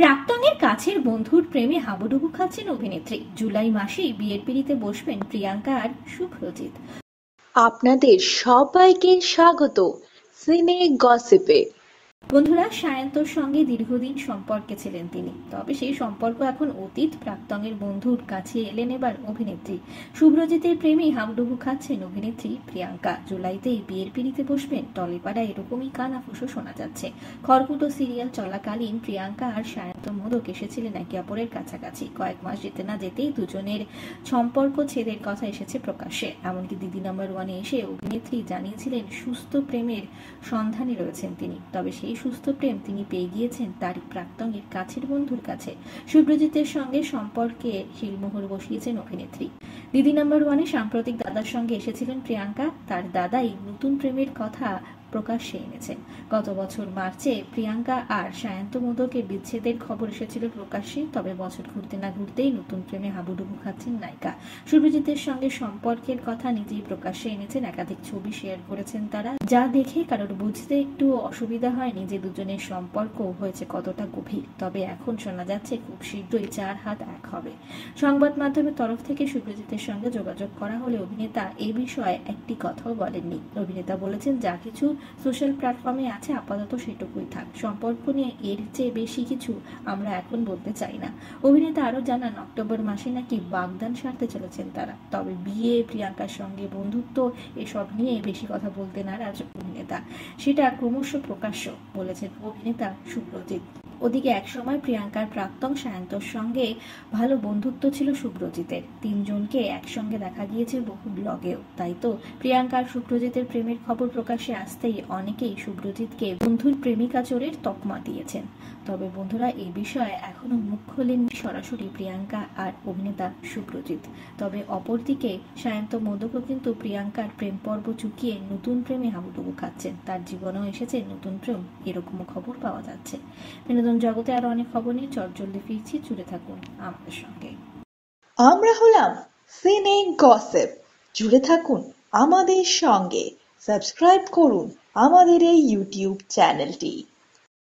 প্রাক্তনের কাছের বন্ধুর প্রেমে হাবুডুবু খাচ্ছেন অভিনেত্রী। জুলাই মাসেই বিয়ের পিঁড়িতে বসবেন প্রিয়াঙ্কা আর শুভ্রজিৎ। আপনাদের সবাইকে স্বাগত সিনে গসিপে। বন্ধুরা, সায়ন্তর সঙ্গে দীর্ঘদিন সম্পর্কে ছিলেন তিনি, তবে সেই সম্পর্ক এখন অতীত। প্রাক্তনের বন্ধুর কাছে এলেন এবার অভিনেত্রী। শুভ্রজিতের প্রেমে হাবুডুবু খাচ্ছেন অভিনেত্রী প্রিয়াঙ্কা। জুলাইতেই বিয়ের পিঁড়িতে বসবেন, টলিপাড়া এরকমই কানাফুসো শোনা যাচ্ছে। খড়কুটো সিরিয়াল চলাকালীন প্রিয়াঙ্কা আর সায়ন্ত মোদক এসেছিলেন একে অপরের কাছাকাছি। কয়েক মাস যেতে না যেতেই দুজনের সম্পর্ক ছেদের কথা এসেছে প্রকাশ্যে। এমনকি দিদি নাম্বার ওয়ানে এসে অভিনেত্রী জানিয়েছিলেন সুস্থ প্রেমের সন্ধানে রয়েছেন তিনি। তবে সেই সুস্থ প্রেম তিনি পেয়ে গিয়েছেন তারই প্রাক্তনের কাছের বন্ধুর কাছে। শুভ্রজিতের সঙ্গে সম্পর্কে শিলমোহর বসিয়েছেন অভিনেত্রী। দিদি নাম্বার ওয়ানে সাম্প্রতিক দাদার সঙ্গে এসেছিলেন প্রিয়াঙ্কা। তার দাদাই নতুন প্রেমের কথা প্রকাশ্যে এনেছেন। গত বছর মার্চে প্রিয়াঙ্কা আর সায়ন্ত মোদকের বিচ্ছেদের খবর এসেছিল প্রকাশ্যে। তবে বছর ঘুরতে না ঘুরতেই নতুন প্রেমে হাবুডুবু খাচ্ছেন নায়িকা। শুভ্রজিতের সঙ্গে সম্পর্কের কথা নিজেই প্রকাশ্যে এনেছেন। একাধিক ছবি শেয়ার করেছেন তারা, যা দেখে কারোর বুঝতে একটু অসুবিধা হয়নি যে দুজনের সম্পর্ক হয়েছে কতটা গভীর। তবে এখন শোনা যাচ্ছে খুব শীঘ্রই 4 হাত 1 হবে। সংবাদ মাধ্যমের তরফ থেকে শুভ্রজিতের সঙ্গে যোগাযোগ করা হলে অভিনেতা এ বিষয়ে একটি কথাও বলেননি। অভিনেতা বলেছেন, যা কিছু সোশ্যাল প্ল্যাটফর্মে আছে আপাতত সেটুকুই থাক। সম্পর্ক নিয়ে এর চেয়ে বেশি কিছু আমরা এখন বলতে চাই না। অভিনেতা আরো জানান, অক্টোবর মাসে নাকি বাগদান সারতে চলেছেন তারা। তবে বিয়ে, প্রিয়াঙ্কার সঙ্গে বন্ধুত্ব এসব নিয়ে বেশি কথা বলতে নারাজ অভিনেতা। সেটা ক্রমশ প্রকাশ্য বলেছেন অভিনেতা শুভ্রজিৎ। ওদিকে একসময় প্রিয়াঙ্কার প্রাক্তন সায়ন্তর সঙ্গে ভালো বন্ধুত্ব ছিল শুভ্রজিতের। 3 জনকে একসঙ্গে দেখা গিয়েছে বহু ব্লগেও। তাই তো প্রিয়াঙ্কার শুভ্রজিতের প্রেমের খবর প্রকাশ্যে আসতেই অনেকেই শুভ্রজিৎকে বন্ধুর প্রেমিকা চোরের তকমা দিয়েছেন। তবে বন্ধুরা, এই বিষয়ে এখনো মুখ খোলেননি সরাসরি প্রিয়াঙ্কা আর অভিনেতা শুভ্রজিৎ। তবে অপরদিকে সায়ন্ত মোদকও কিন্তু প্রিয়াঙ্কার প্রেম পর্ব চুকিয়ে নতুন প্রেমে হাবুডুবু খাচ্ছেন। তার জীবনেও এসেছে নতুন প্রেম, এরকমও খবর পাওয়া যাচ্ছে। বিনোদন জগতে আরো অনেক খবর নিয়ে চটজলদি ফিরছি, জুড়ে থাকুন আমাদের সঙ্গে। আমরা হলাম সিনে গসিপ, জুড়ে থাকুন আমাদের সঙ্গে। সাবস্ক্রাইব করুন আমাদের এই ইউটিউব চ্যানেলটি।